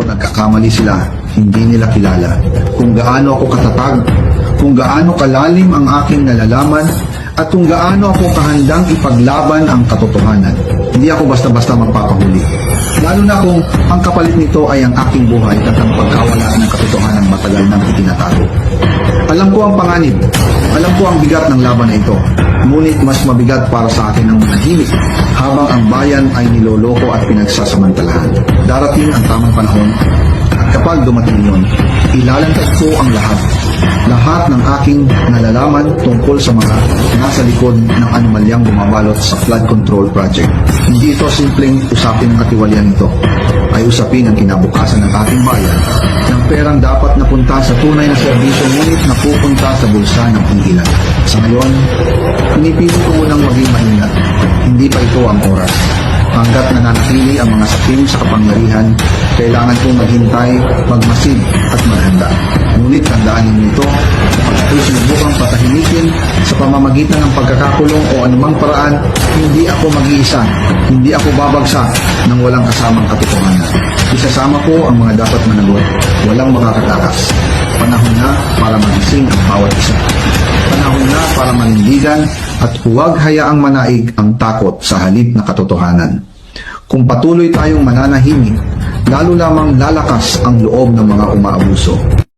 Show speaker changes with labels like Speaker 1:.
Speaker 1: Nagkakamali sila, hindi nila kilala kung gaano ako katatag, kung gaano kalalim ang aking nalalaman, at kung gaano ako kahandang ipaglaban ang katotohanan. Hindi ako basta-basta magpapahuli. Lalo na kung ang kapalit nito ay ang aking buhay at ang pagkawala ng katotohanan matagal nang itinatago. Alam ko ang panganib, alam ko ang bigat ng laban na ito, ngunit mas mabigat para sa akin ang manahimik habang ang bayan ay niloloko at pinagsasamantalahan. Darating ang tamang panahon at kapag dumating yun, ilalantad ko ang lahat ng aking nalalaman tungkol sa mga nasa likod ng anomalyang bumabalot sa flood control project. Hindi ito simpleng usapin ng katiwalian nito, ay usapin ang kinabukasan ng ating bayan ng perang dapat napunta sa tunay na serbisyo ngunit napupunta sa bulsa ng iilan. Sa ngayon, pinipili ko munang maging maingat. Hindi pa ito ang oras. Hanggat nananatili ang mga sakim sa kapangyarihan, kailangan kong maghintay, magmasid at maghanda. Ngunit tandaan ninyo ito, kapag ako'y sinubukang patahimikin sa pamamagitan ng pagkakakulong o anumang paraan, hindi ako mag-iisa, hindi ako babagsak ng walang kasamang katotohanan. Isasama ko ang mga dapat managot, walang makakatakas. Panahon na para magising ang bawat isa. Panahon na para manindigan at huwag hayaang manaig ang takot sa halip na katotohanan. Kung patuloy tayong mananahimik, lalo lamang lalakas ang loob ng mga umaabuso.